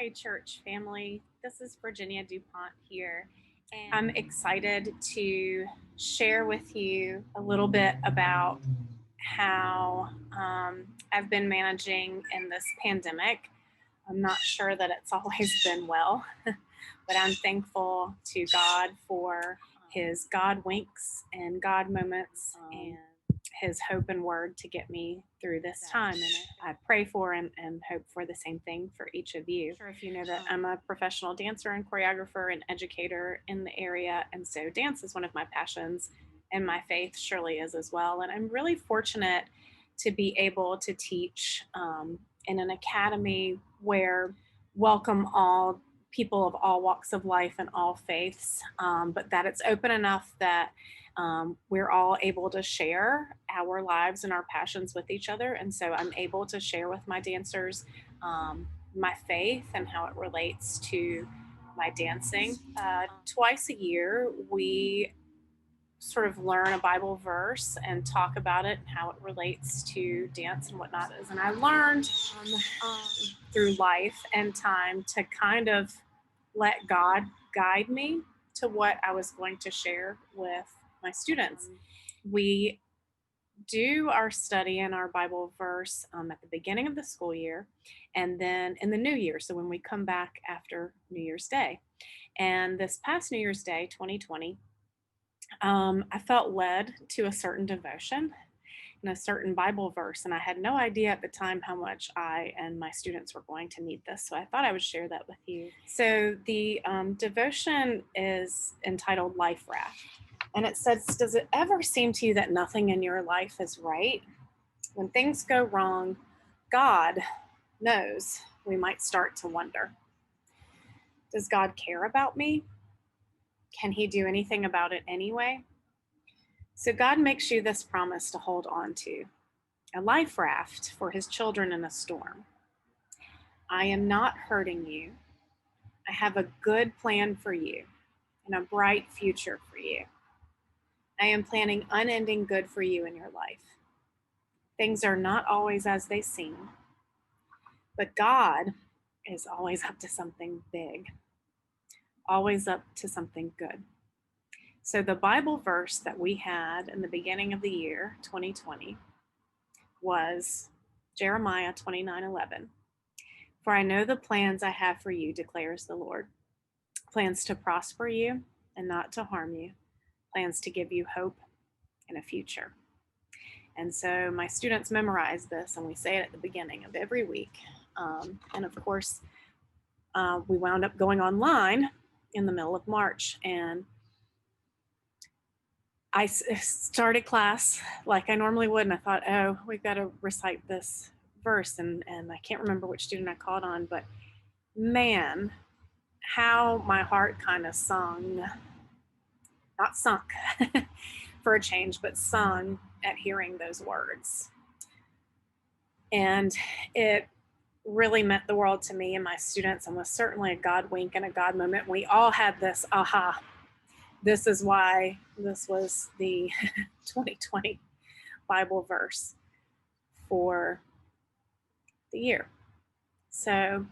Hi, church family. This is Virginia Dupont here, and I'm excited to share with you a little bit about how I've been managing in this pandemic. I'm not sure that it's always been well, but I'm thankful to God for his God winks and God moments and his hope and word to get me through this time. And I pray for and hope for the same thing for each of you. I'm sure if you know that I'm a professional dancer and choreographer and educator in the area. And so dance is one of my passions, and my faith surely is as well. And I'm really fortunate to be able to teach in an academy where welcome all people of all walks of life and all faiths, but that it's open enough that we're all able to share our lives and our passions with each other. And so I'm able to share with my dancers my faith and how it relates to my dancing. Twice a year, we sort of learn a Bible verse and talk about it and how it relates to dance and whatnot. And I learned through life and time to kind of let God guide me to what I was going to share with my students. We do our study and our Bible verse at the beginning of the school year and then in the new year. So when we come back after New Year's Day. And this past New Year's Day, 2020, I felt led to a certain devotion and a certain Bible verse, and I had no idea at the time how much I and my students were going to need this, so I thought I would share that with you. So the devotion is entitled Life Raft, and it says, does it ever seem to you that nothing in your life is right? When things go wrong, God knows we might start to wonder. Does God care about me? Can he do anything about it anyway? So God makes you this promise to hold on to, a life raft for his children in a storm. I am not hurting you. I have a good plan for you and a bright future for you. I am planning unending good for you in your life. Things are not always as they seem, but God is always up to something big, always up to something good. So the Bible verse that we had in the beginning of the year, 2020, was Jeremiah 29:11. For I know the plans I have for you, declares the Lord. Plans to prosper you and not to harm you. Plans to give you hope and a future. And so my students memorize this, and we say it at the beginning of every week. And of course, we wound up going online in the middle of March, and I started class like I normally would, and I thought, oh, we've got to recite this verse, and I can't remember which student I called on, but man, how my heart kind of sung, not sunk for a change, but sung at hearing those words. And it really meant the world to me and my students, and was certainly a God wink and a God moment. We all had this aha. This is why this was the 2020 Bible verse for the year. So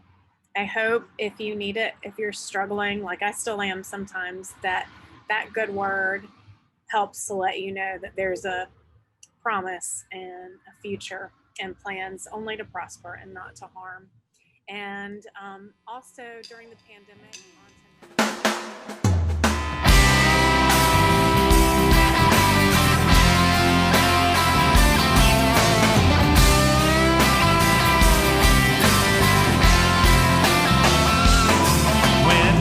I hope if you need it, if you're struggling, like I still am sometimes, that good word helps to let you know that there's a promise and a future and plans only to prosper and not to harm. And also during the pandemic,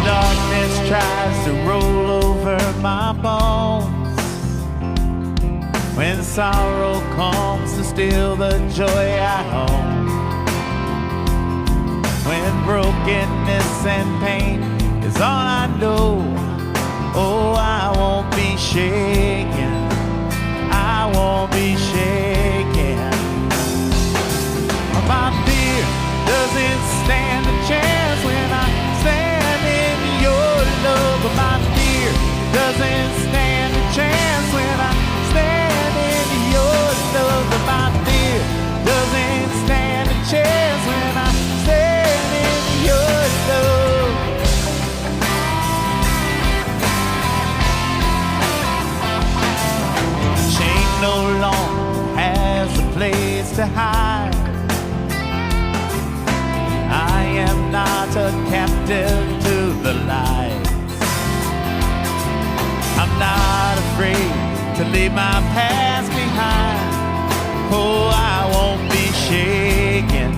darkness tries to roll over my bones, when sorrow comes to steal the joy I own, when brokenness and pain is all I know, oh, I won't be shaken, I won't be shaken. My fear doesn't stand a chance when I stand in your love. My fear doesn't stand a chance when I stand in your love. My fear doesn't stand a chance when I stand in your love. death to the lights. I'm not afraid to leave my past behind. Oh, I won't be shaken.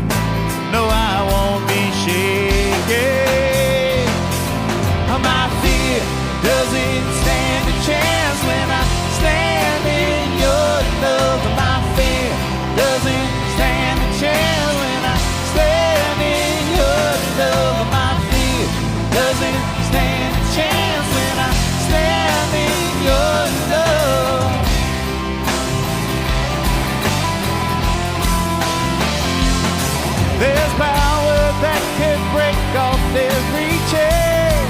No, I won't be shaken. My fear doesn't stand a chance when I stand in your love. My fear doesn't stand a chance when I stand in your love. My fear doesn't stand a chance when I stand in your love. There's power that can break off every chain.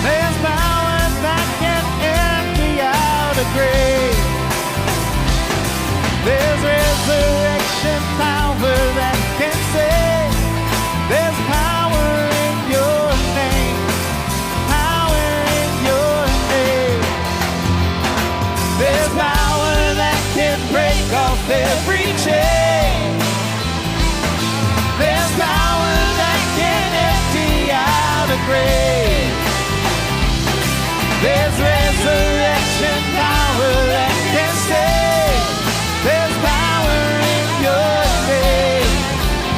There's power that can empty out a grave. There's resurrection power that can save. There's power in your name. Power in your name. There's power that can break off every chain. There's power that can empty out a grave. There's resurrection power that can save. There's power in your name.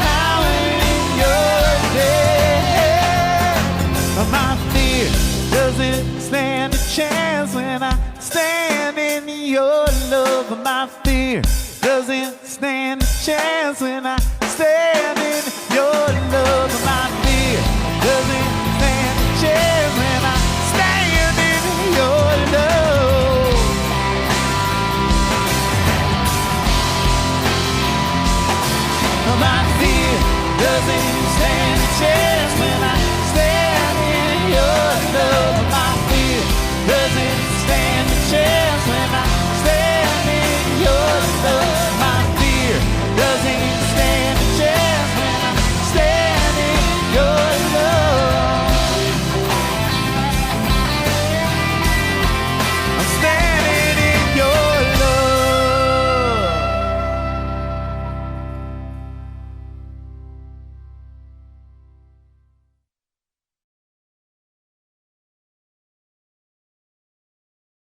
Power in your name. My fear doesn't stand a chance when I stand in your love. My fear doesn't stand a chance when I stand in your love. My fear doesn't stand a chance when I stand in your love. My fear doesn't stand a chance when I